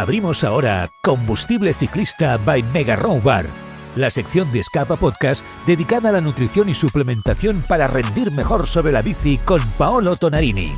Abrimos ahora Combustible Ciclista by Mega Row Bar, la sección de Escapa Podcast dedicada a la nutrición y suplementación para rendir mejor sobre la bici con Paolo Tonarini.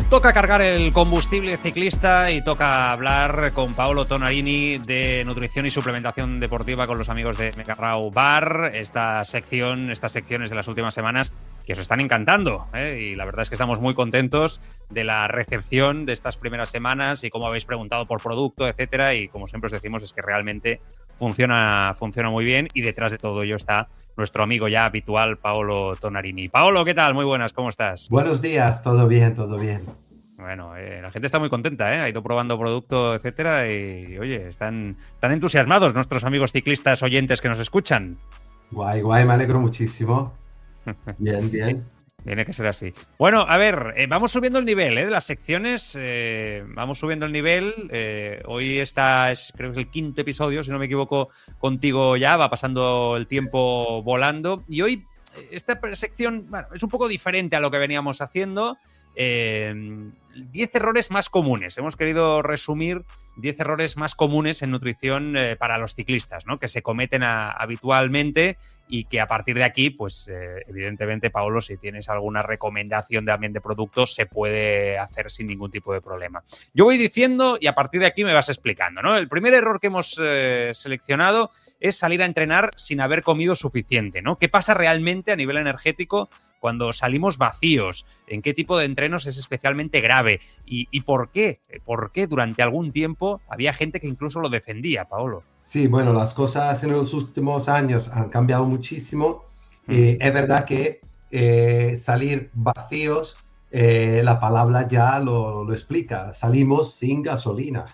Toca cargar el combustible ciclista y toca hablar con Paolo Tonarini de nutrición y suplementación deportiva con los amigos de Mega Row Bar. Estas secciones de las últimas semanas que os están encantando, y la verdad es que estamos muy contentos de la recepción de estas primeras semanas y cómo habéis preguntado por producto, etcétera, y como siempre os decimos es que realmente funciona muy bien y detrás de todo ello está nuestro amigo ya habitual Paolo Tonarini. Paolo, ¿qué tal? Muy buenas, ¿cómo estás? Buenos días, todo bien, todo bien. Bueno, la gente está muy contenta, ha ido probando producto, etcétera, y oye, están entusiasmados nuestros amigos ciclistas oyentes que nos escuchan. Guay, me alegro muchísimo. Bien. Tiene que ser así. Bueno, a ver, vamos subiendo el nivel de las secciones, vamos subiendo el nivel. Hoy creo que es el 5º episodio, si no me equivoco, contigo ya, va pasando el tiempo volando. Y hoy esta sección, bueno, es un poco diferente a lo que veníamos haciendo. 10 errores más comunes. Hemos querido resumir 10 errores más comunes en nutrición para los ciclistas, ¿no? Que se cometen habitualmente y que a partir de aquí, pues evidentemente, Paolo, si tienes alguna recomendación también de productos, se puede hacer sin ningún tipo de problema. Yo voy diciendo y a partir de aquí me vas explicando, ¿no? El primer error que hemos seleccionado es salir a entrenar sin haber comido suficiente, ¿no? ¿Qué pasa realmente a nivel energético cuando salimos vacíos? ¿En qué tipo de entrenos es especialmente grave? ¿Y por qué? ¿Por qué durante algún tiempo había gente que incluso lo defendía, Paolo? Sí, bueno, las cosas en los últimos años han cambiado muchísimo. Es verdad que salir vacíos, la palabra ya lo explica. Salimos sin gasolina,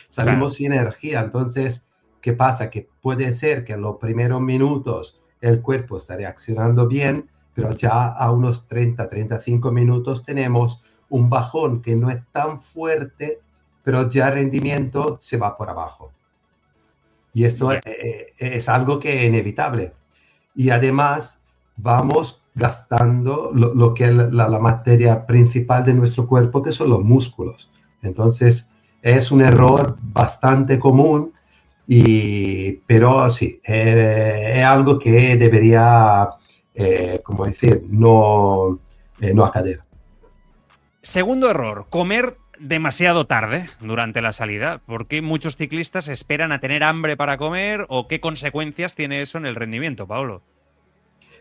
salimos sin energía. Entonces, ¿qué pasa? Que puede ser que en los primeros minutos el cuerpo está reaccionando bien, pero ya a unos 30-35 minutos tenemos un bajón que no es tan fuerte, pero ya el rendimiento se va por abajo. Y esto es algo que es inevitable. Y además vamos gastando lo que es la materia principal de nuestro cuerpo, que son los músculos. Entonces es un error bastante común, pero sí, es algo que debería... no acader. Segundo error, comer demasiado tarde durante la salida. ¿Por qué muchos ciclistas esperan a tener hambre para comer o qué consecuencias tiene eso en el rendimiento, Paolo?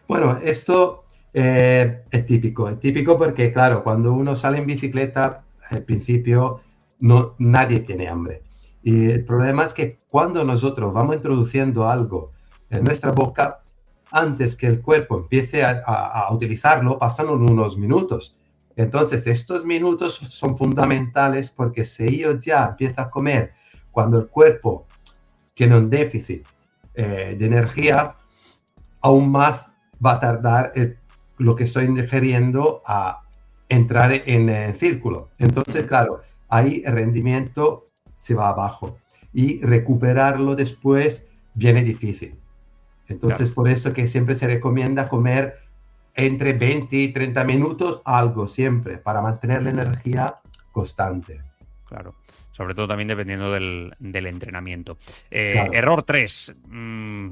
Bueno, esto es típico porque, claro, cuando uno sale en bicicleta, al principio nadie tiene hambre. Y el problema es que cuando nosotros vamos introduciendo algo en nuestra boca, antes que el cuerpo empiece a utilizarlo, pasan unos minutos. Entonces, estos minutos son fundamentales porque si yo ya empiezo a comer cuando el cuerpo tiene un déficit de energía, aún más va a tardar lo que estoy ingiriendo a entrar en el círculo. Entonces, claro, ahí el rendimiento se va abajo y recuperarlo después viene difícil. Entonces, claro, por esto que siempre se recomienda comer entre 20 y 30 minutos, algo siempre, para mantener la energía constante. Claro, sobre todo también dependiendo del entrenamiento. Claro. Error 3,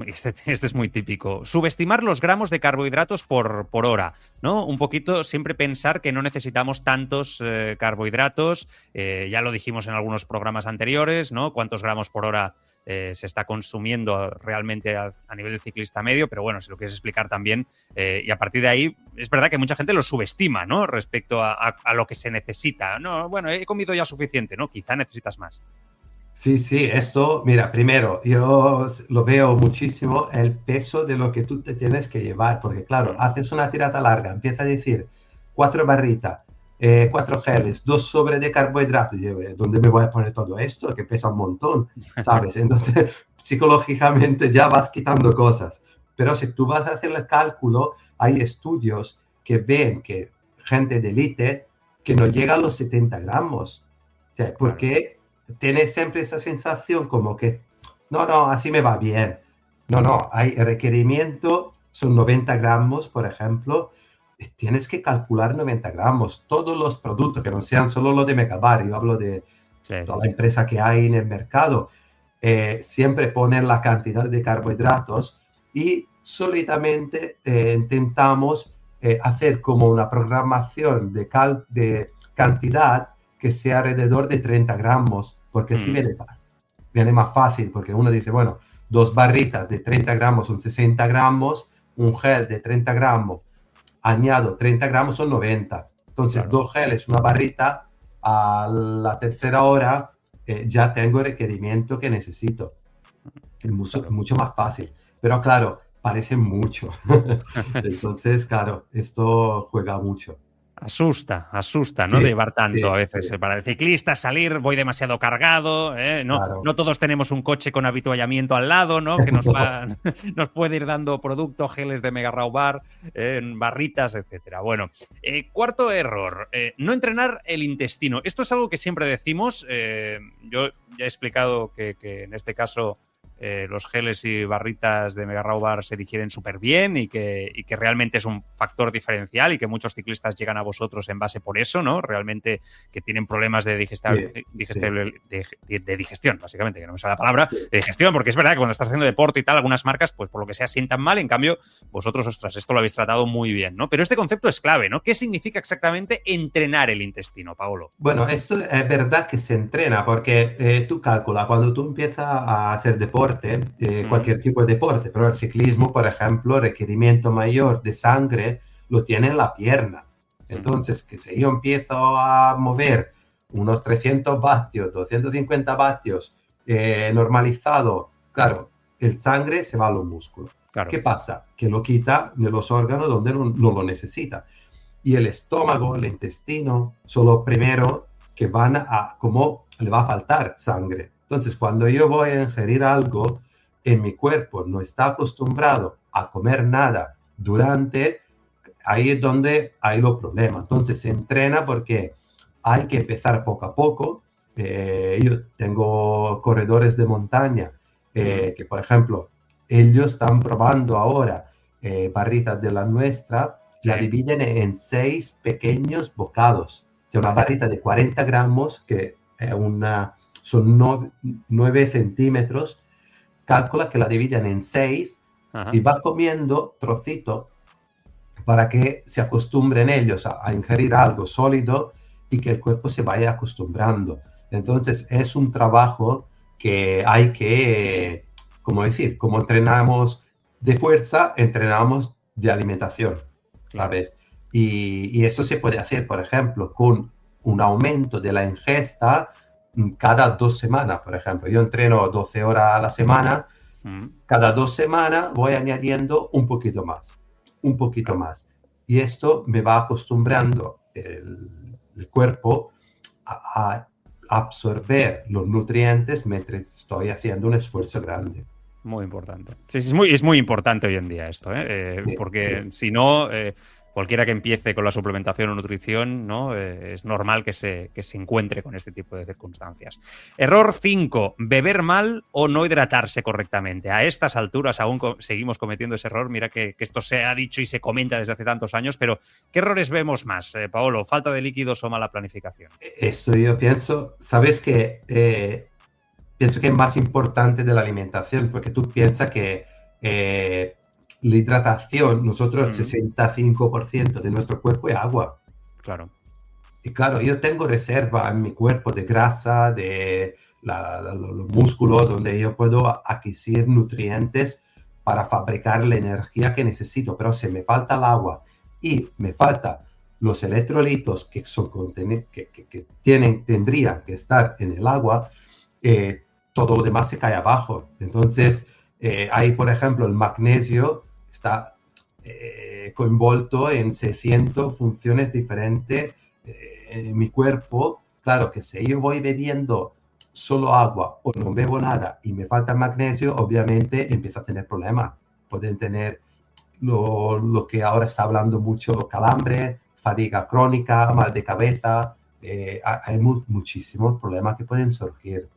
este es muy típico, subestimar los gramos de carbohidratos por hora, ¿no? Un poquito siempre pensar que no necesitamos tantos carbohidratos, ya lo dijimos en algunos programas anteriores, ¿no? Cuántos gramos por hora se está consumiendo realmente a nivel de ciclista medio, pero bueno, si lo quieres explicar también, y a partir de ahí, es verdad que mucha gente lo subestima, ¿no? Respecto a lo que se necesita. No, bueno, he comido ya suficiente, ¿no? Quizá necesitas más. Sí, esto, mira, primero, yo lo veo muchísimo el peso de lo que tú te tienes que llevar, porque claro, haces una tirada larga, empieza a decir 4 barritas, 4 geles, 2 sobres de carbohidratos. ¿Dónde me voy a poner todo esto? Que pesa un montón, ¿sabes? Entonces, psicológicamente ya vas quitando cosas. Pero si tú vas a hacer el cálculo, hay estudios que ven que gente de élite que no llega a los 70 gramos. O sea, porque tiene siempre esa sensación como que, no, así me va bien. No, hay requerimiento, son 90 gramos, por ejemplo. Tienes que calcular 90 gramos. Todos los productos que no sean solo los de Megabar, yo hablo de Sí. toda la empresa que hay en el mercado, siempre ponen la cantidad de carbohidratos y solitamente intentamos hacer como una programación de cantidad que sea alrededor de 30 gramos, porque así viene más fácil, porque uno dice, bueno, 2 barritas de 30 gramos son 60 gramos, un gel de 30 gramos, añado 30 gramos son 90. Entonces, Claro. 2 geles, una barrita, a la tercera hora ya tengo el requerimiento que necesito. Es mucho más fácil. Pero claro, parece mucho. Entonces, claro, esto juega mucho. Asusta, ¿no? Sí, Llevar tanto a sí, veces. sí, Para el ciclista salir, voy demasiado cargado, no, claro. no todos tenemos un coche con habituallamiento al lado, ¿no? Que nos, nos puede ir dando producto, geles de Mega Raw Bar, barritas, etcétera. Bueno, cuarto error, no entrenar el intestino. Esto es algo que siempre decimos. Yo ya he explicado que en este caso los geles y barritas de Mega Raw Bar se digieren súper bien y que realmente es un factor diferencial y que muchos ciclistas llegan a vosotros en base por eso, ¿no? Realmente que tienen problemas de digestión, básicamente, que no me sale la palabra, de digestión, porque es verdad que cuando estás haciendo deporte y tal, algunas marcas, pues por lo que sea, sientan mal, en cambio, vosotros, ostras, esto lo habéis tratado muy bien, ¿no? Pero este concepto es clave, ¿no? ¿Qué significa exactamente entrenar el intestino, Paolo? Bueno, esto es verdad que se entrena porque tú calcula, cuando tú empiezas a hacer deporte, cualquier tipo de deporte, pero el ciclismo, por ejemplo, el requerimiento mayor de sangre lo tiene en la pierna. Entonces, que si yo empiezo a mover unos 300 vatios, 250 vatios normalizado, claro, el sangre se va a los músculos. Claro. ¿Qué pasa? Que lo quita de los órganos donde no lo necesita. Y el estómago, el intestino, son los primeros que van a, como le va a faltar sangre. Entonces, cuando yo voy a ingerir algo, en mi cuerpo no está acostumbrado a comer nada durante, ahí es donde hay los problemas. Entonces, se entrena porque hay que empezar poco a poco. Yo tengo corredores de montaña que, por ejemplo, ellos están probando ahora barritas de la nuestra, la dividen en 6 pequeños bocados. O sea, una barrita de 40 gramos, que son 9 centímetros, calcula que la dividen en 6 y va comiendo trocitos para que se acostumbren ellos a ingerir algo sólido y que el cuerpo se vaya acostumbrando. Entonces, es un trabajo que hay que, como entrenamos de fuerza, entrenamos de alimentación, ¿sabes? Y eso se puede hacer, por ejemplo, con un aumento de la ingesta cada 2 semanas, por ejemplo. Yo entreno 12 horas a la semana, cada 2 semanas voy añadiendo un poquito más. Y esto me va acostumbrando el cuerpo a absorber los nutrientes mientras estoy haciendo un esfuerzo grande. Muy importante. Sí, es muy importante hoy en día esto, porque si no, cualquiera que empiece con la suplementación o nutrición, ¿no? Es normal que se encuentre con este tipo de circunstancias. Error 5, beber mal o no hidratarse correctamente. A estas alturas aún seguimos cometiendo ese error. Mira que esto se ha dicho y se comenta desde hace tantos años, pero ¿qué errores vemos más, Paolo? ¿Falta de líquidos o mala planificación? Esto yo pienso, ¿sabes qué? Pienso que es más importante de la alimentación, porque tú piensas que la hidratación, nosotros el 65% de nuestro cuerpo es agua. Claro. Y claro, yo tengo reserva en mi cuerpo de grasa, de los músculos, donde yo puedo adquirir nutrientes para fabricar la energía que necesito, pero si me falta el agua y me falta los electrolitos que tendrían que estar en el agua, todo lo demás se cae abajo. Entonces, ahí, por ejemplo, el magnesio está envuelto en 600 funciones diferentes en mi cuerpo. Claro que si yo voy bebiendo solo agua o no bebo nada y me falta magnesio, obviamente empiezo a tener problemas. Pueden tener lo que ahora está hablando mucho, calambre, fatiga crónica, mal de cabeza. Hay muchísimos problemas que pueden surgir.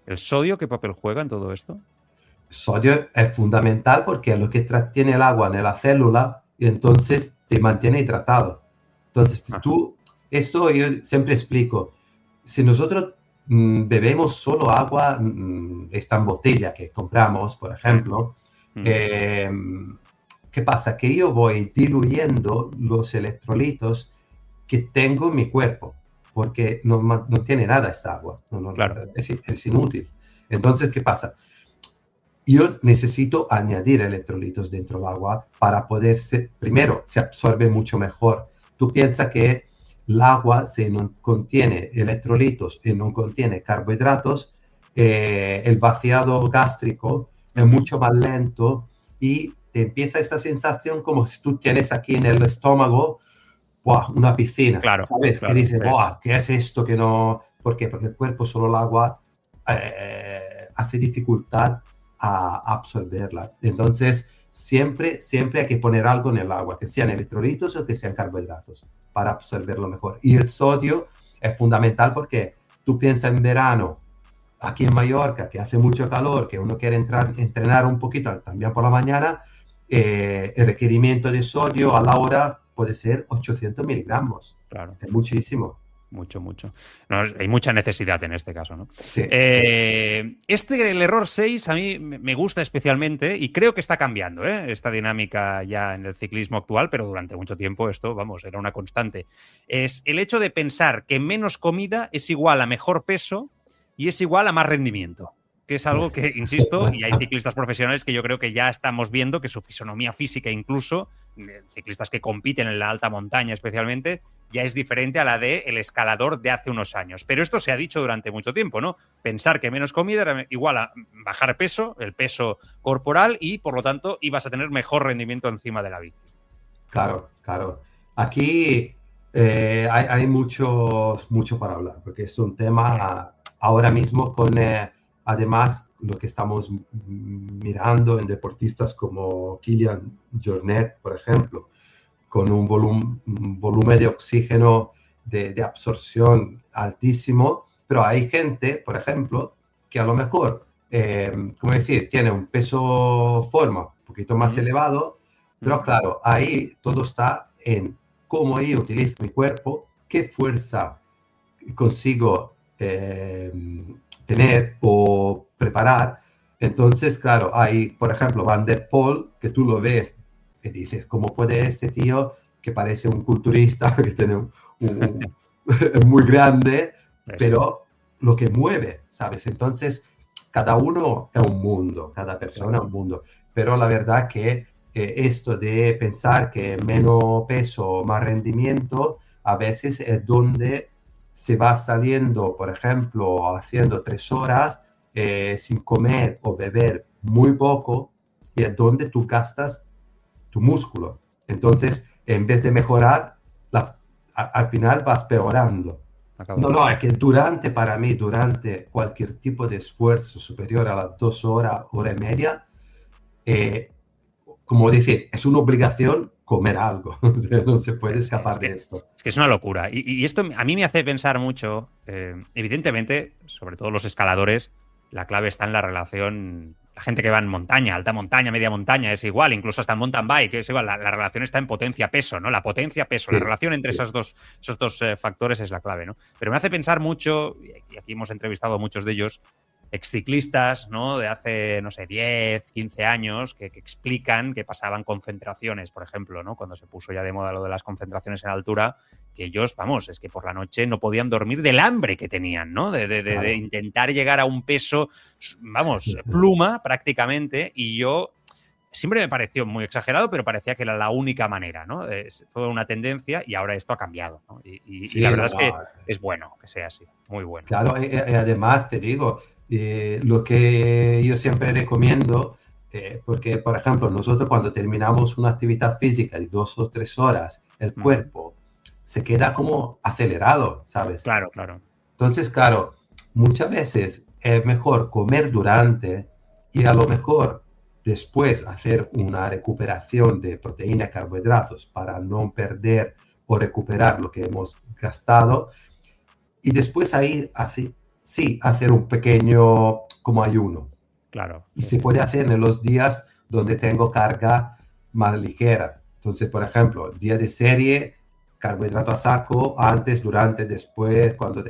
¿El sodio qué papel juega en todo esto? El sodio es fundamental porque es lo que tiene el agua en la célula y entonces te mantiene hidratado. Entonces, esto yo siempre explico, si nosotros bebemos solo agua, esta botella que compramos, por ejemplo, ¿qué pasa? Que yo voy diluyendo los electrolitos que tengo en mi cuerpo, porque no tiene nada esta agua, Claro. es inútil. Entonces, ¿qué pasa? Yo necesito añadir electrolitos dentro del agua para primero, se absorbe mucho mejor. Tú piensas que el agua, si no contiene electrolitos y no contiene carbohidratos, el vaciado gástrico es mucho más lento y te empieza esta sensación como si tú tienes aquí en el estómago, ¡buah!, una piscina, Claro, ¿sabes? claro, Que dices, sí. ¡buah!, ¿qué es esto que no...? ¿Por qué? Porque el cuerpo, solo el agua, hace dificultad a absorberla. Entonces, siempre hay que poner algo en el agua, que sean electrolitos o que sean carbohidratos, para absorberlo mejor. Y el sodio es fundamental porque tú piensas en verano, aquí en Mallorca, que hace mucho calor, que uno quiere entrenar un poquito también por la mañana, el requerimiento de sodio a la hora puede ser 800 miligramos. Claro. Es muchísimo. Mucho. No, hay mucha necesidad en este caso, ¿no? Sí, el error 6 a mí me gusta especialmente y creo que está cambiando, esta dinámica ya en el ciclismo actual, pero durante mucho tiempo esto, vamos, era una constante. Es el hecho de pensar que menos comida es igual a mejor peso y es igual a más rendimiento. Que es algo que, insisto, y hay ciclistas profesionales que yo creo que ya estamos viendo que su fisonomía física, incluso ciclistas que compiten en la alta montaña especialmente, ya es diferente a la del escalador de hace unos años. Pero esto se ha dicho durante mucho tiempo, ¿no? Pensar que menos comida era igual a bajar peso, el peso corporal, y por lo tanto ibas a tener mejor rendimiento encima de la bici. Claro. Aquí hay mucho para hablar, porque es un tema ahora mismo con... además, lo que estamos mirando en deportistas como Kilian Jornet, por ejemplo, con un volumen de oxígeno de absorción altísimo, pero hay gente, por ejemplo, que a lo mejor, ¿cómo decir?, tiene un peso forma un poquito más elevado, pero claro, ahí todo está en cómo yo utilizo mi cuerpo, qué fuerza consigo tener o preparar. Entonces, claro, hay, por ejemplo, Van der Poel, que tú lo ves y dices, ¿cómo puede este tío que parece un culturista, que tiene muy grande, pero lo que mueve, ¿sabes? Entonces, cada uno es un mundo, cada persona es un mundo. Pero la verdad que esto de pensar que menos peso, más rendimiento, a veces es donde se va saliendo, por ejemplo, haciendo 3 horas sin comer o beber muy poco, y es donde tú gastas tu músculo. Entonces, en vez de mejorar, al final vas peorando. No, es que para mí, durante cualquier tipo de esfuerzo superior a las 2 horas, hora y media, como decir, es una obligación comer algo. No se puede escapar de esto. Es que es una locura. Y esto a mí me hace pensar mucho, evidentemente, sobre todo los escaladores, la clave está en la relación. La gente que va en montaña, alta montaña, media montaña, es igual, incluso hasta en mountain bike, es igual. La relación está en potencia-peso, ¿no? La potencia-peso, sí, la relación entre esos dos factores es la clave, ¿no? Pero me hace pensar mucho, y aquí hemos entrevistado a muchos de ellos, exciclistas, ¿no?, de hace, no sé, 10, 15 años, que explican que pasaban concentraciones, por ejemplo, ¿no?, cuando se puso ya de moda lo de las concentraciones en altura, que ellos, vamos, es que por la noche no podían dormir del hambre que tenían, ¿no?, de intentar llegar a un peso, vamos, pluma prácticamente, y yo siempre me pareció muy exagerado, pero parecía que era la única manera, ¿no? Fue una tendencia y ahora esto ha cambiado, ¿no? Sí, la verdad es que es bueno que sea así, muy bueno. Claro, además te digo, lo que yo siempre recomiendo, porque, por ejemplo, nosotros cuando terminamos una actividad física de 2 o 3 horas, el cuerpo se queda como acelerado, ¿sabes? Claro. Entonces, claro, muchas veces es mejor comer durante y a lo mejor después hacer una recuperación de proteína y carbohidratos para no perder o recuperar lo que hemos gastado, y después ahí hacer un pequeño como ayuno. Claro. Y se puede hacer en los días donde tengo carga más ligera. Entonces, por ejemplo, día de serie, carbohidrato a saco, antes, durante, después, cuando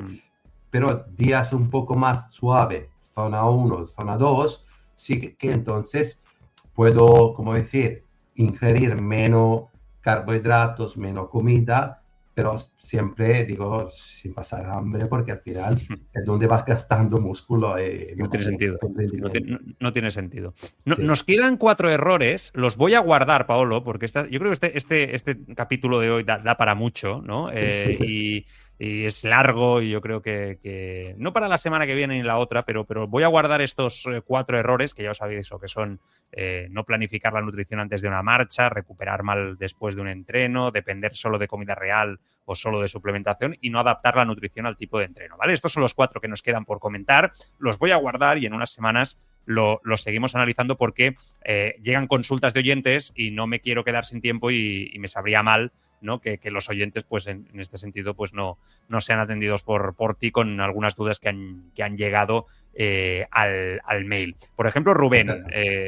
pero días un poco más suave, zona 1, zona 2, sí que entonces puedo, como decir, ingerir menos carbohidratos, menos comida, pero siempre digo sin pasar hambre, porque al final es donde vas gastando músculo y No tiene sentido. No tiene sentido. Sí. Nos quedan 4 errores. Los voy a guardar, Paolo, porque yo creo que este capítulo de hoy da para mucho, ¿no? Sí. Y es largo y yo creo que no para la semana que viene ni la otra, pero voy a guardar estos 4 errores que ya os sabéis eso, que son no planificar la nutrición antes de una marcha, recuperar mal después de un entreno, depender solo de comida real o solo de suplementación y no adaptar la nutrición al tipo de entreno, ¿vale? Estos son los 4 que nos quedan por comentar. Los voy a guardar y en unas semanas los seguimos analizando porque llegan consultas de oyentes y no me quiero quedar sin tiempo y me sabría mal, ¿no? Que los oyentes, pues en este sentido, pues no sean atendidos por ti con algunas dudas que han llegado al mail. Por ejemplo, Rubén,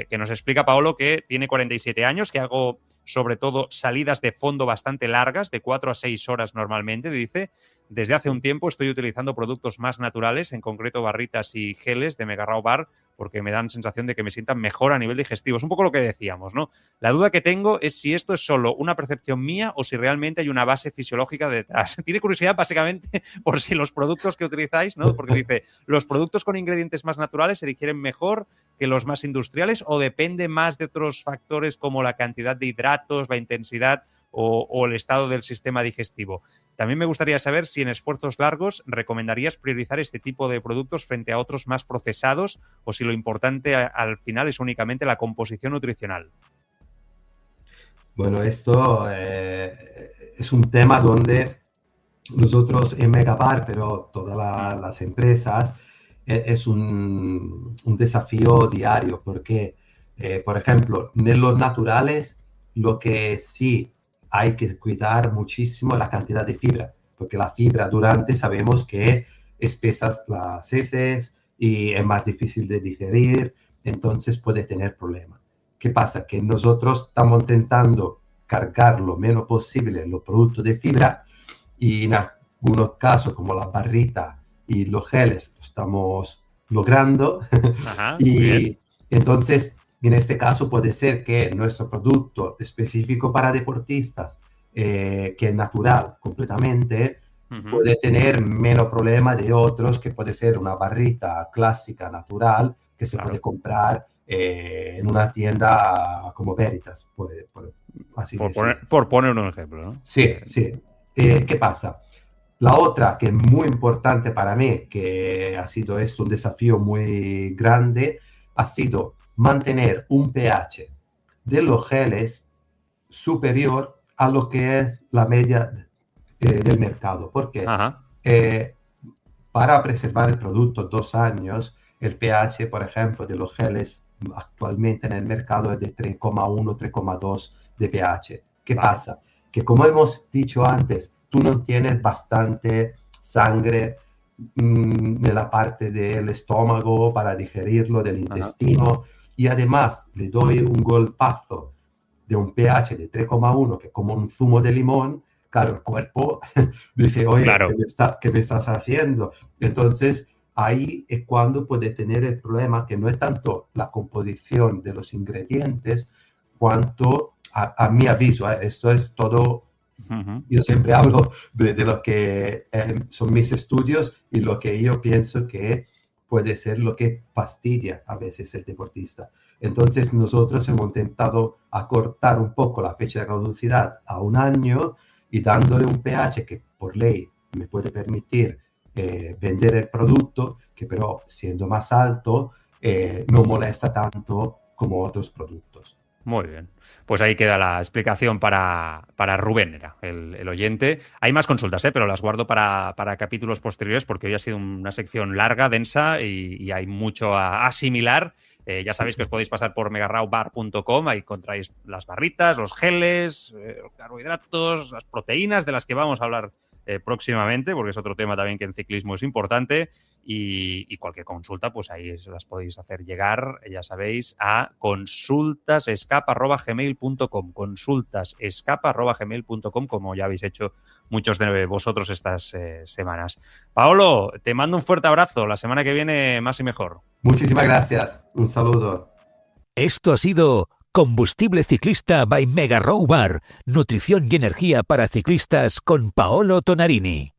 que nos explica, Paolo, que tiene 47 años, que hago sobre todo salidas de fondo bastante largas, de 4 a 6 horas normalmente, dice. Desde hace un tiempo estoy utilizando productos más naturales, en concreto barritas y geles de Mega Raw Bar, porque me dan sensación de que me sientan mejor a nivel digestivo. Es un poco lo que decíamos, ¿no? La duda que tengo es si esto es solo una percepción mía o si realmente hay una base fisiológica detrás. Tiene curiosidad básicamente por si los productos que utilizáis, ¿no? Porque dice, ¿los productos con ingredientes más naturales se digieren mejor que los más industriales o depende más de otros factores como la cantidad de hidratos, la intensidad o el estado del sistema digestivo? También me gustaría saber si en esfuerzos largos recomendarías priorizar este tipo de productos frente a otros más procesados o si lo importante al final es únicamente la composición nutricional. Bueno, esto es un tema donde nosotros en Megabar, pero todas las empresas, es un desafío diario porque, por ejemplo, en los naturales, lo que sí hay que cuidar muchísimo la cantidad de fibra, porque la fibra durante sabemos que espesas las heces y es más difícil de digerir, entonces puede tener problemas. ¿Qué pasa? Que nosotros estamos intentando cargar lo menos posible los productos de fibra y en algunos casos como la barrita y los geles lo estamos logrando. Ajá, Y entonces en este caso puede ser que nuestro producto específico para deportistas, que es natural completamente, puede tener menos problema de otros, que puede ser una barrita clásica natural que se puede comprar en una tienda como Veritas, así decirlo. Por poner un ejemplo, ¿no? Sí, sí. ¿Qué pasa? La otra que es muy importante para mí, que ha sido esto un desafío muy grande, ha sido mantener un pH de los geles superior a lo que es la media del mercado. Porque para preservar el producto 2 años, el pH, por ejemplo, de los geles actualmente en el mercado es de 3,1, 3,2 de pH. ¿Qué pasa? Que como hemos dicho antes, tú no tienes bastante sangre en la parte del estómago para digerirlo, del intestino, y además le doy un golpazo de un pH de 3,1, que es como un zumo de limón, claro, el cuerpo dice, oye, claro. ¿qué me estás haciendo? Entonces, ahí es cuando puede tener el problema, que no es tanto la composición de los ingredientes, cuanto a mi aviso, esto es todo. Yo siempre hablo de lo que son mis estudios y lo que yo pienso que puede ser lo que fastidia a veces el deportista. Entonces nosotros hemos intentado acortar un poco la fecha de caducidad a 1 año y dándole un pH que por ley me puede permitir vender el producto, que pero siendo más alto no molesta tanto como otros productos. Muy bien. Pues ahí queda la explicación para Rubén, era el oyente. Hay más consultas, pero las guardo para capítulos posteriores porque hoy ha sido una sección larga, densa y hay mucho a asimilar. Ya sabéis que os podéis pasar por megarawbar.com, ahí encontráis las barritas, los geles, los carbohidratos, las proteínas de las que vamos a hablar próximamente, porque es otro tema también que en ciclismo es importante. Y cualquier consulta, pues ahí las podéis hacer llegar, ya sabéis, a consultasescap@gmail.com, consultasescap@gmail.com, como ya habéis hecho muchos de vosotros estas semanas. Paolo, te mando un fuerte abrazo. La semana que viene más y mejor. Muchísimas gracias. Un saludo. Esto ha sido Combustible Ciclista by Mega Row Bar. Nutrición y energía para ciclistas con Paolo Tonarini.